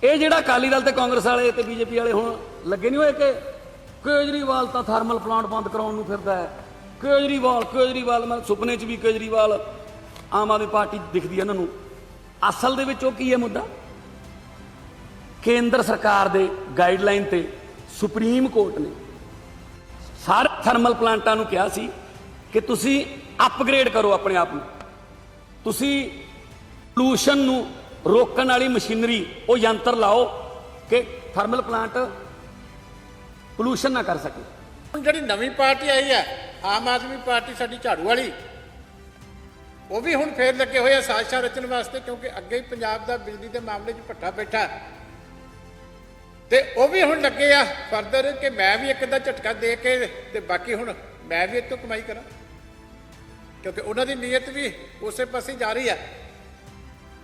ਇਹ ਜਿਹੜਾ ਅਕਾਲੀ ਦਲ ਤੇ ਕਾਂਗਰਸ ਵਾਲੇ ਤੇ ਬੀਜੇਪੀ ਵਾਲੇ ਹੁਣ ਲੱਗੇ ਨਹੀਂ ਹੋਏ ਕਿ ਕੇਜਰੀਵਾਲ ਤਾਂ ਥਰਮਲ ਪਲਾਂਟ ਬੰਦ ਕਰਾਉਣ ਨੂੰ ਫਿਰਦਾ ਹੈ। ਕੇਜਰੀਵਾਲ ਮੈਂ ਸੁਪਨੇ 'ਚ ਵੀ ਕੇਜਰੀਵਾਲ ਆਮ ਆਦਮੀ ਪਾਰਟੀ ਦਿਖਦੀ ਹੈ ਇਹਨਾਂ ਨੂੰ। ਅਸਲ ਦੇ ਵਿੱਚ ਉਹ ਕੀ ਹੈ ਮੁੱਦਾ? ਕੇਂਦਰ ਸਰਕਾਰ ਦੇ ਗਾਈਡਲਾਈਨ ਤੇ ਸੁਪਰੀਮ ਕੋਰਟ ਨੇ ਸਾਰੇ ਥਰਮਲ ਪਲਾਂਟਾਂ ਨੂੰ ਕਿਹਾ ਸੀ ਕਿ ਤੁਸੀਂ ਅਪਗ੍ਰੇਡ ਕਰੋ ਆਪਣੇ ਆਪ ਨੂੰ, ਤੁਸੀਂ ਪੋਲੂਸ਼ਨ ਨੂੰ ਰੋਕਣ ਵਾਲੀ ਮਸ਼ੀਨਰੀ ਉਹ ਯੰਤਰ ਲਾਓ ਕਿ ਥਰਮਲ ਪਲਾਂਟ ਪੋਲੂਸ਼ਨ ਨਾ ਕਰ ਸਕੇ। ਹੁਣ ਜਿਹੜੀ ਨਵੀਂ ਪਾਰਟੀ ਆਈ ਹੈ ਆਮ ਆਦਮੀ ਪਾਰਟੀ ਸਾਡੀ ਝਾੜੂ ਵਾਲੀ, ਉਹ ਵੀ ਹੁਣ ਫੇਰ ਲੱਗੇ ਹੋਏ ਆ ਸਾਜ਼ਿਸ਼ਾਂ ਰਚਣ ਵਾਸਤੇ, ਕਿਉਂਕਿ ਅੱਗੇ ਹੀ ਪੰਜਾਬ ਦਾ ਬਿਜਲੀ ਦੇ ਮਾਮਲੇ 'ਚ ਭੱਠਾ ਬੈਠਾ ਤੇ ਉਹ ਵੀ ਹੁਣ ਲੱਗੇ ਆ ਫਰਦਰ ਕਿ ਮੈਂ ਵੀ ਇੱਕ ਦਾ ਝਟਕਾ ਦੇ ਕੇ ਤੇ ਬਾਕੀ ਹੁਣ ਮੈਂ ਵੀ ਇੱਥੋਂ ਕਮਾਈ ਕਰਾਂ, ਕਿਉਂਕਿ ਉਹਨਾਂ ਦੀ ਨੀਅਤ ਵੀ ਉਸੇ ਪਾਸੇ ਜਾ ਰਹੀ ਹੈ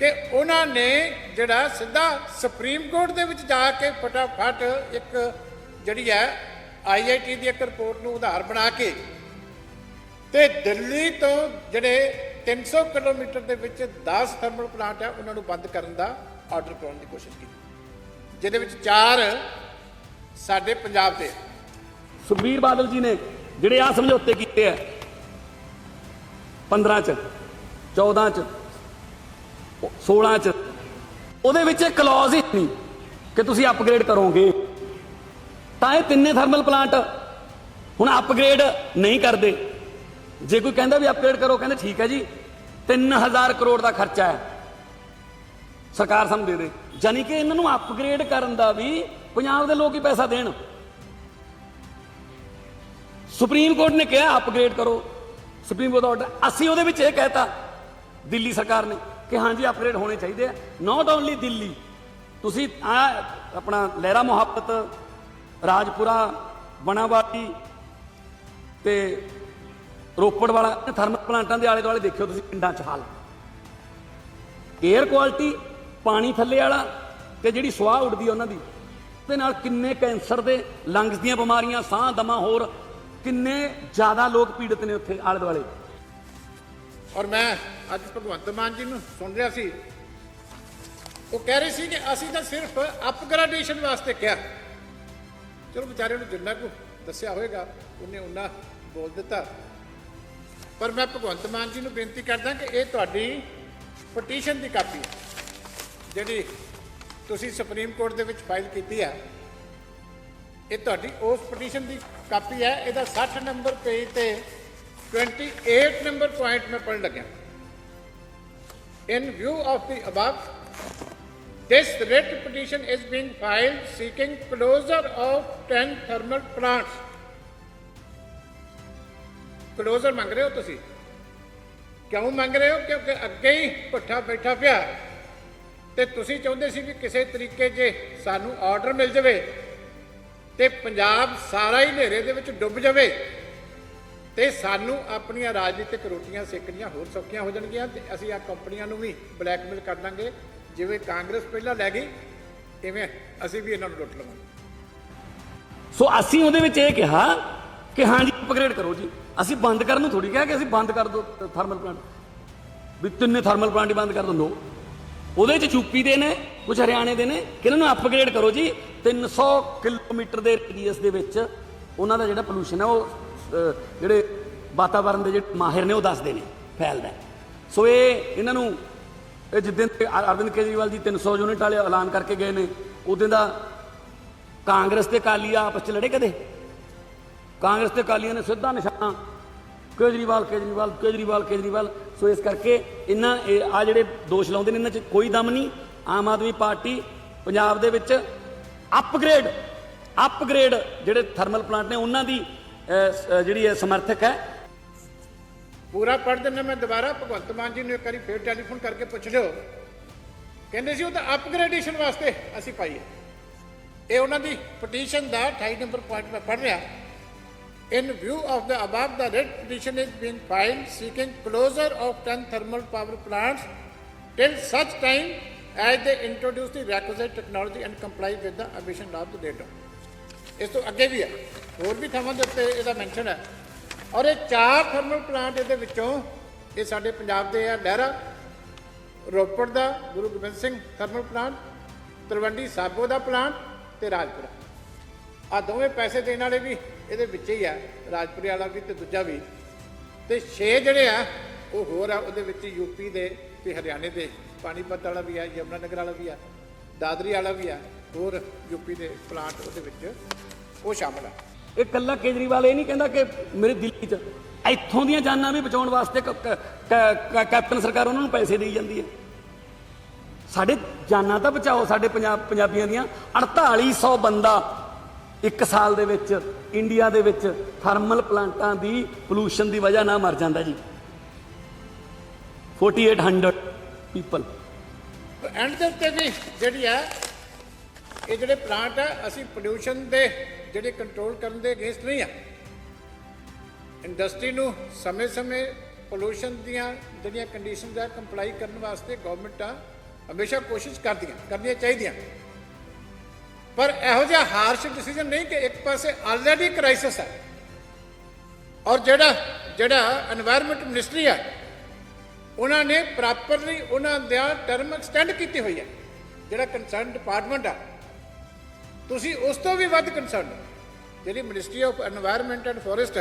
ਕਿ ਉਹਨਾਂ ਨੇ ਜਿਹੜਾ ਸਿੱਧਾ ਸੁਪਰੀਮ ਕੋਰਟ ਦੇ ਵਿੱਚ ਜਾ ਕੇ ਫਟਾਫਟ ਇੱਕ ਜਿਹੜੀ ਹੈ IIT ਦੀ ਇੱਕ ਰਿਪੋਰਟ ਨੂੰ ਆਧਾਰ ਬਣਾ ਕੇ ਤੇ ਦਿੱਲੀ ਤੋਂ ਜਿਹੜੇ 300 ਕਿਲੋਮੀਟਰ ਦੇ ਵਿੱਚ 10 ਥਰਮਲ ਪਲਾਂਟ ਹੈ ਉਹਨਾਂ ਨੂੰ ਬੰਦ ਕਰਨ ਦਾ ਆਰਡਰ ਕਰਾਉਣ ਦੀ ਕੋਸ਼ਿਸ਼ ਕੀਤੀ, ਜਿਹਦੇ ਵਿੱਚ 4 ਸਾਡੇ ਪੰਜਾਬ ਦੇ। ਸੁਖਬੀਰ ਬਾਦਲ ਜੀ ਨੇ ਜਿਹੜੇ ਆ ਸਮਝੌਤੇ ਕੀਤੇ ਆ 15 ਚ 14 ਚ 16 ਚ, ਉਹਦੇ ਵਿੱਚ ਇੱਕ ਕਲੌਜ਼ ਹੀ ਨਹੀਂ ਕਿ ਤੁਸੀਂ ਅਪਗ੍ਰੇਡ ਕਰੋਗੇ। ਤਾਂ ਇਹ ਤਿੰਨੇ ਥਰਮਲ ਪਲਾਂਟ ਹੁਣ ਅਪਗ੍ਰੇਡ ਨਹੀਂ ਕਰਦੇ। ਜੇ ਕੋਈ ਕਹਿੰਦਾ ਵੀ ਅਪਗ੍ਰੇਡ ਕਰੋ, ਕਹਿੰਦੇ ਠੀਕ ਹੈ ਜੀ 3000 ਕਰੋੜ ਦਾ ਖਰਚਾ ਹੈ, ਸਰਕਾਰ ਸਾਨੂੰ ਦੇ ਦੇ। ਯਾਨੀ ਕਿ ਇਹਨਾਂ ਨੂੰ ਅਪਗ੍ਰੇਡ ਕਰਨ ਦਾ ਵੀ ਪੰਜਾਬ ਦੇ ਲੋਕ ਹੀ ਪੈਸਾ ਦੇਣ। ਸੁਪਰੀਮ ਕੋਰਟ ਨੇ ਕਿਹਾ ਅਪਗ੍ਰੇਡ ਕਰੋ, ਸੁਪਰੀਮ ਕੋਰਟ ਦਾ ਆਰਡਰ। ਅਸੀਂ ਉਹਦੇ ਵਿੱਚ ਇਹ ਕਹਿਤਾ ਦਿੱਲੀ ਸਰਕਾਰ ਨੇ ਕਿ ਹਾਂਜੀ ਅਪਗ੍ਰੇਡ ਹੋਣੇ ਚਾਹੀਦੇ ਆ। ਨਾਟ ਓਨਲੀ ਦਿੱਲੀ, ਤੁਸੀਂ ਆਪਣਾ ਲਹਿਰਾ ਮੁਹੱਬਤ, ਰਾਜਪੁਰਾ, ਬਣਾਵਾਲੀ ਤੇ ਰੋਪੜ ਵਾਲਾ ਥਰਮਲ ਪਲਾਂਟਾਂ ਦੇ ਆਲੇ ਦੁਆਲੇ ਦੇਖਿਓ ਤੁਸੀਂ ਪਿੰਡਾਂ 'ਚ ਹਾਲ, ਏਅਰ ਕੁਆਲਿਟੀ, ਪਾਣੀ ਥੱਲੇ ਵਾਲਾ ਤੇ ਜਿਹੜੀ ਸੁਆਹ ਉੱਡਦੀ ਉਹਨਾਂ ਦੀ, ਉਹਦੇ ਨਾਲ ਕਿੰਨੇ ਕੈਂਸਰ ਦੇ, ਲੰਗਸ ਦੀਆਂ ਬਿਮਾਰੀਆਂ, ਸਾਹ ਦਮਾ, ਹੋਰ ਕਿੰਨੇ ਜ਼ਿਆਦਾ ਲੋਕ ਪੀੜਤ ਨੇ ਉੱਥੇ ਆਲੇ ਦੁਆਲੇ। ਔਰ ਮੈਂ ਅੱਜ ਭਗਵੰਤ ਮਾਨ ਜੀ ਨੂੰ ਸੁਣ ਰਿਹਾ ਸੀ, ਉਹ ਕਹਿ ਰਹੇ ਸੀ ਕਿ ਅਸੀਂ ਤਾਂ ਸਿਰਫ ਅਪਗ੍ਰੇਡੇਸ਼ਨ ਵਾਸਤੇ ਕਿਹਾ। ਚਲੋ ਵਿਚਾਰਿਆਂ ਨੂੰ ਜਿੰਨਾ ਕੁ ਦੱਸਿਆ ਹੋਏਗਾ ਉਹਨੇ ਉਹਨਾਂ ਬੋਲ ਦਿੱਤਾ, ਪਰ ਮੈਂ ਭਗਵੰਤ ਮਾਨ ਜੀ ਨੂੰ ਬੇਨਤੀ ਕਰਦਾ ਕਿ ਇਹ ਤੁਹਾਡੀ ਪਟੀਸ਼ਨ ਦੀ ਕਾਪੀ ਹੈ ਜਿਹੜੀ ਤੁਸੀਂ ਸੁਪਰੀਮ ਕੋਰਟ ਦੇ ਵਿੱਚ ਫਾਈਲ ਕੀਤੀ ਹੈ। ਇਹ ਤੁਹਾਡੀ ਉਸ ਪਟੀਸ਼ਨ ਦੀ ਕਾਪੀ ਹੈ। ਇਹਦਾ 60 ਨੰਬਰ ਪੇਜ ਤੇ 28 ਨੰਬਰ ਪੁਆਇੰਟ ਮੈਂ ਪੜ੍ਹਨ ਲੱਗਿਆ। In view of the above, this writ petition is being filed seeking closure of 10 thermal plants. Closure ਮੰਗ ਰਹੇ ਹੋ ਤੁਸੀਂ, ਕਿਉਂ ਮੰਗ ਰਹੇ ਹੋ? ਕਿਉਂਕਿ ਅੱਗੇ ਹੀ ਭੱਠਾ ਬੈਠਾ ਪਿਆ ਤੇ ਤੁਸੀਂ ਚਾਹੁੰਦੇ ਸੀ ਵੀ ਕਿਸੇ ਤਰੀਕੇ ਜੇ ਸਾਨੂੰ ਆਰਡਰ ਮਿਲ ਜਾਵੇ ਤੇ ਪੰਜਾਬ ਸਾਰਾ ਹੀ ਹਨੇਰੇ ਦੇ ਵਿੱਚ ਡੁੱਬ ਜਾਵੇ ਤੇ ਸਾਨੂੰ ਆਪਣੀਆਂ ਰਾਜਨੀਤਿਕ ਰੋਟੀਆਂ ਸੇਕਣੀਆਂ ਹੋਰ ਸੌਖੀਆਂ ਹੋ ਜਾਣਗੀਆਂ ਤੇ ਅਸੀਂ ਆ ਕੰਪਨੀਆਂ ਨੂੰ ਵੀ ਬਲੈਕਮੇਲ ਕਰ ਦਾਂਗੇ। ਜਿਵੇਂ ਕਾਂਗਰਸ ਪਹਿਲਾਂ ਲੈ ਗਈ, ਇਵੇਂ ਅਸੀਂ ਵੀ ਇਹਨਾਂ ਨੂੰ ਲੁੱਟ ਲਵਾਂਗੇ। ਸੋ ਅਸੀਂ ਉਹਦੇ ਵਿੱਚ ਇਹ ਕਿਹਾ ਕਿ ਹਾਂਜੀ ਅਪਗ੍ਰੇਡ ਕਰੋ ਜੀ। ਅਸੀਂ ਬੰਦ ਕਰਨ ਨੂੰ ਥੋੜੀ ਕਿਹਾ ਕਿ ਅਸੀਂ ਬੰਦ ਕਰ ਦਿਓ ਥਰਮਲ ਪਲਾਂਟ, ਵੀ ਤਿੰਨੇ ਥਰਮਲ ਪਲਾਂਟ ਹੀ ਬੰਦ ਕਰ ਦਿਓ। ਨੋ, ਉਹਦੇ 'ਚ ਯੂਪੀ ਦੇ ਨੇ, ਕੁਝ ਹਰਿਆਣੇ ਦੇ ਨੇ ਕਿ ਇਹਨਾਂ ਨੂੰ ਅਪਗ੍ਰੇਡ ਕਰੋ ਜੀ। 300 ਕਿਲੋਮੀਟਰ ਦੇ ਰੇਡੀਅਸ ਦੇ ਵਿੱਚ ਉਹਨਾਂ ਦਾ ਜਿਹੜਾ ਪੋਲੂਸ਼ਨ ਹੈ ਉਹ ਜਿਹੜੇ ਵਾਤਾਵਰਨ ਦੇ ਜਿਹੜੇ ਮਾਹਿਰ ਨੇ ਉਹ ਦੱਸਦੇ ਨੇ ਫੈਲਦਾ। ਸੋ ਇਹਨਾਂ ਨੂੰ ਇਹ ਜਿੱਦਣ ਅਰਵਿੰਦ ਕੇਜਰੀਵਾਲ ਜੀ 300 ਯੂਨਿਟ ਵਾਲੇ ਐਲਾਨ ਕਰਕੇ ਗਏ ਨੇ, ਉਦੋਂ ਦਾ ਕਾਂਗਰਸ ਤੇ ਅਕਾਲੀ ਆਪਸ 'ਚ ਲੜੇ ਕਦੇ? ਕਾਂਗਰਸ ਤੇ ਅਕਾਲੀਆਂ ਨੇ ਸਿੱਧਾ ਨਿਸ਼ਾਨਾ ਕੇਜਰੀਵਾਲ। ਸੋ ਇਸ ਕਰਕੇ ਇਹਨਾਂ ਆ ਜਿਹੜੇ ਦੋਸ਼ ਲਾਉਂਦੇ ਨੇ ਇਹਨਾਂ 'ਚ ਕੋਈ ਦਮ ਨਹੀਂ। ਆਮ ਆਦਮੀ ਪਾਰਟੀ ਪੰਜਾਬ ਦੇ ਵਿੱਚ ਅਪਗ੍ਰੇਡ ਜਿਹੜੇ ਥਰਮਲ ਪਲਾਂਟ ਨੇ ਉਹਨਾਂ ਦੀ ਜਿਹੜੀ ਹੈ ਸਮਰਥਕ ਹੈ। ਪੂਰਾ ਪੜ੍ਹ ਦਿੰਦਾ ਮੈਂ ਦੁਬਾਰਾ। ਭਗਵੰਤ ਮਾਨ ਜੀ ਨੂੰ ਇੱਕ ਵਾਰੀ ਫੇਰ ਟੈਲੀਫੋਨ ਕਰਕੇ ਪੁੱਛ ਲਿਓ। ਕਹਿੰਦੇ ਸੀ ਉਹ ਤਾਂ ਅਪਗ੍ਰੇਡੇਸ਼ਨ ਵਾਸਤੇ ਅਸੀਂ ਪਾਈ ਹੈ। ਇਹ ਉਹਨਾਂ ਦੀ ਪਟੀਸ਼ਨ ਦਾ 28 ਨੰਬਰ ਪੁਆਇੰਟ ਮੈਂ ਪੜ੍ਹ ਰਿਹਾ। In view of the above, the writ petition is being filed seeking closure of 10 thermal power plants till such time as they introduce the requisite technology and comply with the emission of the data. ਇਸ ਤੋਂ ਅੱਗੇ ਵੀ ਹੈ, ਹੋਰ ਵੀ ਥਾਵਾਂ ਦੇ ਉੱਤੇ ਇਹਦਾ mention ਹੈ। ਔਰ ਇਹ 4 ਥਰਮਲ ਪਲਾਂਟ ਇਹਦੇ ਵਿੱਚੋਂ ਇਹ ਸਾਡੇ ਪੰਜਾਬ ਦੇ ਆ। ਲਹਿਰਾ, ਰੋਪੜ ਦਾ ਗੁਰੂ ਗੋਬਿੰਦ ਸਿੰਘ ਥਰਮਲ ਪਲਾਂਟ, ਤਲਵੰਡੀ ਸਾਬੋ ਦਾ ਪਲਾਂਟ ਤੇ ਰਾਜਪੁਰਾ, ਆ ਦੋਵੇਂ ਪੈਸੇ ਦੇਣ ਵਾਲੇ ਵੀ ਇਹਦੇ ਵਿੱਚ ਹੀ ਆ, ਰਾਜਪੁਰੇ ਵਾਲਾ ਵੀ ਤੇ ਦੂਜਾ ਵੀ, ਤੇ 6 ਜਿਹੜੇ ਆ ਉਹ ਹੋਰ ਆ ਉਹਦੇ ਵਿੱਚ ਯੂਪੀ ਦੇ ਤੇ ਹਰਿਆਣੇ ਦੇ, ਪਾਣੀਪਤ ਵਾਲਾ ਵੀ ਆ, ਯਮੁਨਾ ਨਗਰ ਵਾਲਾ ਵੀ ਆ, ਦਾਦਰੀ ਵਾਲਾ ਵੀ ਆ, ਹੋਰ ਯੂਪੀ ਦੇ ਪਲਾਂਟ ਉਹਦੇ ਵਿੱਚ ਉਹ ਸ਼ਾਮਲ ਆ। ਇਹ ਕੱਲਾ ਕੇਜਰੀਵਾਲ ਇਹ ਨਹੀਂ ਕਹਿੰਦਾ ਕਿ ਮੇਰੇ ਦਿੱਲੀ 'ਚ ਇੱਥੋਂ ਦੀਆਂ ਜਾਨਾਂ ਵੀ ਬਚਾਉਣ ਵਾਸਤੇ ਕੈਪਟਨ ਸਰਕਾਰ ਉਹਨਾਂ ਨੂੰ ਪੈਸੇ ਦੇਈ ਜਾਂਦੀ ਹੈ। ਸਾਡੇ ਜਾਨਾਂ ਤਾਂ ਬਚਾਓ, ਸਾਡੇ ਪੰਜਾਬੀਆਂ ਦੀਆਂ 4800 ਬੰਦਾ ਇੱਕ ਸਾਲ ਦੇ ਵਿੱਚ ਇੰਡੀਆ ਦੇ ਵਿੱਚ ਥਰਮਲ ਪਲਾਂਟਾਂ ਦੀ ਪੋਲੂਸ਼ਨ ਦੀ ਵਜ੍ਹਾ ਨਾਲ ਮਰ ਜਾਂਦਾ ਜੀ। 4800 ਪੀਪਲ। ਐਂਡ ਦੇ ਉੱਤੇ ਵੀ ਜਿਹੜੀ ਆ ਇਹ ਜਿਹੜੇ ਪਲਾਂਟ ਆ ਅਸੀਂ ਪੋਲੂਸ਼ਨ ਦੇ ਜਿਹੜੇ ਕੰਟਰੋਲ ਕਰਨ ਦੇ ਅਗੇਂਸਟ ਨਹੀਂ ਆ। ਇੰਡਸਟਰੀ ਨੂੰ ਸਮੇਂ-ਸਮੇਂ ਪੋਲੂਸ਼ਨ ਦੀਆਂ ਜਿਹੜੀਆਂ ਕੰਡੀਸ਼ਨਸ ਆ ਕੰਪਲਾਈ ਕਰਨ ਵਾਸਤੇ ਗਵਰਨਮੈਂਟਾਂ ਹਮੇਸ਼ਾ ਕੋਸ਼ਿਸ਼ ਕਰਨੀਆਂ ਚਾਹੀਦੀਆਂ, ਪਰ ਇਹੋ ਜਿਹਾ ਹਾਰਸ਼ ਡਿਸੀਜਨ ਨਹੀਂ ਕਿ ਇੱਕ ਪਾਸੇ ਆਲਰੇਡੀ ਕ੍ਰਾਈਸਿਸ ਹੈ ਔਰ ਜਿਹੜਾ এনवायरमेंट ਮਿਨਿਸਟਰੀ ਆ ਉਹਨਾਂ ਨੇ ਪ੍ਰੋਪਰਲੀ ਉਹਨਾਂ ਦਾ ਟਰਮ ਐਕਸਟੈਂਡ ਕੀਤੀ ਹੋਈ ਹੈ। ਜਿਹੜਾ ਕੰਸਰਨ ਡਿਪਾਰਟਮੈਂਟ ਆ ਤੁਸੀਂ ਉਸ ਤੋਂ ਵੀ ਵੱਧ ਕੰਸਰਨ, ਜਿਹੜੀ ministry of environment and forest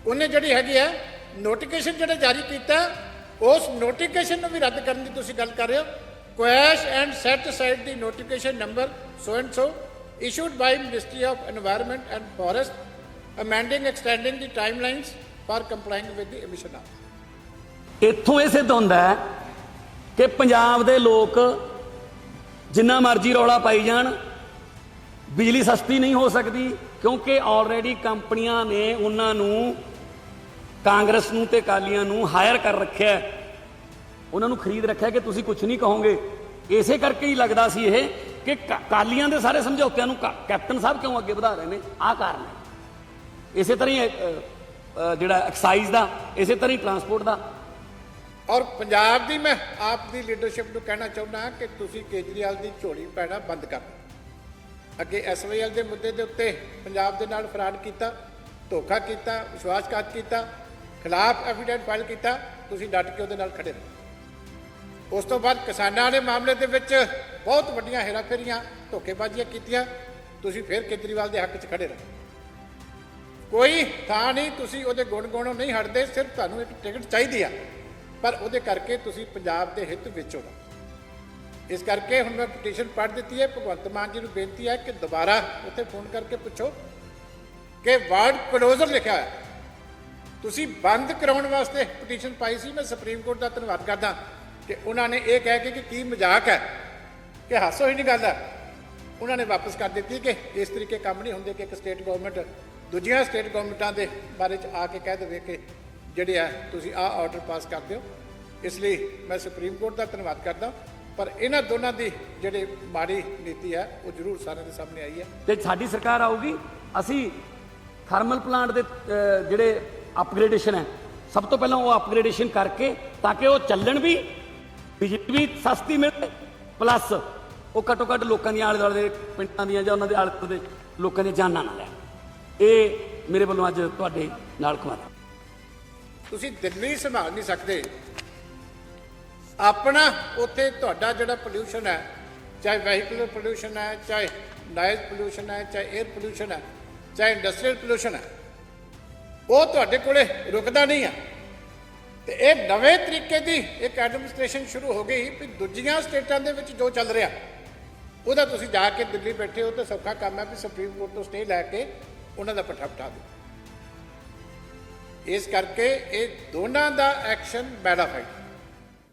ਉਹਨੇ ਜਿਹੜੀ ਹੈਗੀ ਆ ਨੋਟੀਫਿਕੇਸ਼ਨ ਜਿਹੜਾ ਜਾਰੀ ਕੀਤਾ ਉਸ ਨੋਟੀਫਿਕੇਸ਼ਨ ਨੂੰ ਵੀ ਰੱਦ ਕਰਨ ਦੀ ਤੁਸੀਂ ਗੱਲ ਕਰ ਰਹੇ ਹੋ। Quash and set aside the notification number so and so issued by Ministry of Environment and Forest amending extending the timelines for complying with the emission norms। ਇੱਥੋਂ ਇਹ ਸਿੱਧ ਹੁੰਦਾ ਹੈ ਕਿ ਪੰਜਾਬ ਦੇ ਲੋਕ ਜਿੰਨਾ ਮਰਜ਼ੀ ਰੌਲਾ ਪਾਈ ਜਾਣ, ਬਿਜਲੀ ਸਸਤੀ ਨਹੀਂ ਹੋ ਸਕਦੀ ਕਿਉਂਕਿ ਆਲਰੇਡੀ ਕੰਪਨੀਆਂ ਨੇ ਉਹਨਾਂ ਨੂੰ, ਕਾਂਗਰਸ ਨੂੰ ਤੇ ਅਕਾਲੀਆਂ ਨੂੰ ਹਾਇਰ ਕਰ ਰੱਖਿਆ, ਉਹਨਾਂ ਨੂੰ ਖਰੀਦ ਰੱਖਿਆ ਕਿ ਤੁਸੀਂ ਕੁਝ ਨਹੀਂ ਕਹੋਗੇ। ਇਸੇ ਕਰਕੇ ਹੀ ਲੱਗਦਾ ਸੀ ਇਹ ਕਿ ਅਕਾਲੀਆਂ ਦੇ ਸਾਰੇ ਸਮਝੌਤਿਆਂ ਨੂੰ ਕੈਪਟਨ ਸਾਹਿਬ ਕਿਉਂ ਅੱਗੇ ਵਧਾ ਰਹੇ ਨੇ, ਆਹ ਕਾਰਨ ਹੈ। ਇਸੇ ਤਰ੍ਹਾਂ ਹੀ ਜਿਹੜਾ ਐਕਸਾਈਜ਼ ਦਾ, ਇਸੇ ਤਰ੍ਹਾਂ ਹੀ ਟਰਾਂਸਪੋਰਟ ਦਾ। ਔਰ ਪੰਜਾਬ ਦੀ ਮੈਂ ਆਪ ਦੀ ਲੀਡਰਸ਼ਿਪ ਨੂੰ ਕਹਿਣਾ ਚਾਹੁੰਦਾ ਕਿ ਤੁਸੀਂ ਕੇਜਰੀਵਾਲ ਦੀ ਝੋਲੀ ਪੈਣਾ ਬੰਦ ਕਰ ਦਿਓ। ਅੱਗੇ ਐਸਵਾਈਐਲ ਦੇ ਮੁੱਦੇ ਦੇ ਉੱਤੇ ਪੰਜਾਬ ਦੇ ਨਾਲ ਫਰਾਡ ਕੀਤਾ, ਧੋਖਾ ਕੀਤਾ, ਵਿਸ਼ਵਾਸਘਾਤ ਕੀਤਾ, ਖਿਲਾਫ ਐਫੀਡੈਵਿਟ ਫਾਈਲ ਕੀਤਾ, ਤੁਸੀਂ ਡਟ ਕੇ ਉਹਦੇ ਨਾਲ ਖੜੇ ਰਹੋ। ਉਸ ਤੋਂ ਬਾਅਦ ਕਿਸਾਨਾਂ ਦੇ ਮਾਮਲੇ ਦੇ ਵਿੱਚ ਬਹੁਤ ਵੱਡੀਆਂ ਹੇਰਾਫੇਰੀਆਂ, ਧੋਖੇਬਾਜ਼ੀਆਂ ਕੀਤੀਆਂ, ਤੁਸੀਂ ਫਿਰ ਕੇਜਰੀਵਾਲ ਦੇ ਹੱਕ 'ਚ ਖੜੇ ਰਹੋ। ਕੋਈ ਥਾਂ ਨਹੀਂ, ਤੁਸੀਂ ਉਹਦੇ ਗੁਣ ਗਾਉਣੋਂ ਨਹੀਂ ਹਟਦੇ, ਸਿਰਫ ਤੁਹਾਨੂੰ ਇੱਕ ਟਿਕਟ ਚਾਹੀਦੀ ਆ, ਪਰ ਉਹਦੇ ਕਰਕੇ ਤੁਸੀਂ ਪੰਜਾਬ ਦੇ ਹਿੱਤ ਵਿੱਚ ਹੋਣਾ। ਇਸ ਕਰਕੇ ਹੁਣ ਮੈਂ ਪਟੀਸ਼ਨ ਪੜ੍ਹ ਦਿੱਤੀ ਹੈ। ਭਗਵੰਤ ਮਾਨ ਜੀ ਨੂੰ ਬੇਨਤੀ ਹੈ ਕਿ ਦੁਬਾਰਾ ਉੱਥੇ ਫੋਨ ਕਰਕੇ ਪੁੱਛੋ ਕਿ ਵਾਰਡ ਕਲੋਜ਼ਰ ਲਿਖਿਆ ਹੈ, ਤੁਸੀਂ ਬੰਦ ਕਰਾਉਣ ਵਾਸਤੇ ਪਟੀਸ਼ਨ ਪਾਈ ਸੀ। ਮੈਂ ਸੁਪਰੀਮ ਕੋਰਟ ਦਾ ਧੰਨਵਾਦ ਕਰਦਾ ਕਿ ਉਹਨਾਂ ਨੇ ਇਹ ਕਹਿ ਕੇ ਕਿ ਕੀ ਮਜ਼ਾਕ ਹੈ, ਕਿ ਹਾਸੋ ਹੀ ਨਹੀਂ ਗੱਲ ਹੈ, ਉਹਨਾਂ ਨੇ ਵਾਪਸ ਕਰ ਦਿੱਤੀ ਕਿ ਇਸ ਤਰੀਕੇ ਕੰਮ ਨਹੀਂ ਹੁੰਦੇ ਕਿ ਇੱਕ ਸਟੇਟ ਗਵਰਨਮੈਂਟ ਦੂਜੀਆਂ ਸਟੇਟ ਗਵਰਨਮੈਂਟਾਂ ਦੇ ਬਾਰੇ 'ਚ ਆ ਕੇ ਕਹਿ ਦੇਵੇ ਕਿ ਜਿਹੜੇ ਆ ਤੁਸੀਂ ਆਹ ਆਰਡਰ ਪਾਸ ਕਰ ਦਿਓ। ਇਸ ਲਈ ਮੈਂ ਸੁਪਰੀਮ ਕੋਰਟ ਦਾ ਧੰਨਵਾਦ ਕਰਦਾ, ਪਰ ਇਹਨਾਂ ਦੋਨਾਂ ਦੀ ਜਿਹੜੀ ਮਾੜੀ ਨੀਤੀ ਹੈ ਉਹ ਜ਼ਰੂਰ ਸਾਰਿਆਂ ਦੇ ਸਾਹਮਣੇ ਆਈ ਹੈ। ਤੇ ਸਾਡੀ ਸਰਕਾਰ ਆਊਗੀ, ਅਸੀਂ ਥਰਮਲ ਪਲਾਂਟ ਦੇ ਜਿਹੜੇ ਅਪਗ੍ਰੇਡੇਸ਼ਨ ਹੈ, ਸਭ ਤੋਂ ਪਹਿਲਾਂ ਉਹ ਅਪਗ੍ਰੇਡੇਸ਼ਨ ਕਰਕੇ ਤਾਂ ਕਿ ਉਹ ਚੱਲਣ ਵੀ, ਬਿਜਲੀ ਵੀ ਸਸਤੀ ਮਿਲੇ, ਪਲੱਸ ਉਹ ਘੱਟੋ ਘੱਟ ਲੋਕਾਂ ਦੀਆਂ ਆਲੇ ਦੁਆਲੇ ਦੇ ਪਿੰਡਾਂ ਦੀਆਂ ਜਾਂ ਉਹਨਾਂ ਦੇ ਆਲੇ ਦੁਆਲੇ ਦੇ ਲੋਕਾਂ ਦੀਆਂ ਜਾਨਾਂ ਨਾ ਲੈਣ। ਇਹ ਮੇਰੇ ਵੱਲੋਂ ਅੱਜ ਤੁਹਾਡੇ ਨਾਲ ਖਵਾਦਾ। ਤੁਸੀਂ ਦਿੱਲੀ ਸੰਭਾਲ ਨਹੀਂ ਸਕਦੇ, ਆਪਣਾ ਉੱਥੇ ਤੁਹਾਡਾ ਜਿਹੜਾ ਪੋਲਿਊਸ਼ਨ ਹੈ, ਚਾਹੇ ਵਹੀਕਲਰ ਪੋਲਿਊਸ਼ਨ ਹੈ, ਚਾਹੇ ਨਾਇਜ਼ ਪੋਲਿਊਸ਼ਨ ਹੈ, ਚਾਹੇ 에ਅਰ ਪੋਲਿਊਸ਼ਨ ਹੈ, ਚਾਹੇ ਇੰਡਸਟਰੀਅਲ ਪੋਲਿਊਸ਼ਨ ਹੈ, ਉਹ ਤੁਹਾਡੇ ਕੋਲੇ ਰੁਕਦਾ ਨਹੀਂ ਹੈ। ਤੇ ਇਹ ਨਵੇਂ ਤਰੀਕੇ ਦੀ ਇੱਕ ਐਡਮਿਨਿਸਟ੍ਰੇਸ਼ਨ ਸ਼ੁਰੂ ਹੋ ਗਈ ਵੀ ਦੂਜੀਆਂ ਸਟੇਟਾਂ ਦੇ ਵਿੱਚ ਜੋ ਚੱਲ ਰਿਹਾ ਉਹਦਾ ਤੁਸੀਂ ਜਾ ਕੇ ਦਿੱਲੀ ਬੈਠੇ ਹੋ ਤਾਂ ਸੌਖਾ ਕੰਮ ਹੈ ਵੀ ਸੁਪਰੀਮ ਕੋਰਟ ਤੋਂ ਸਟੇ ਲੈ ਕੇ ਉਹਨਾਂ ਦਾ ਪੱਠਾ ਪਟਾ ਦਿਓ। ਇਸ ਕਰਕੇ ਇਹ ਦੋਨਾਂ ਦਾ ਐਕਸ਼ਨ ਬੈਡਾ ਫਾਈਟ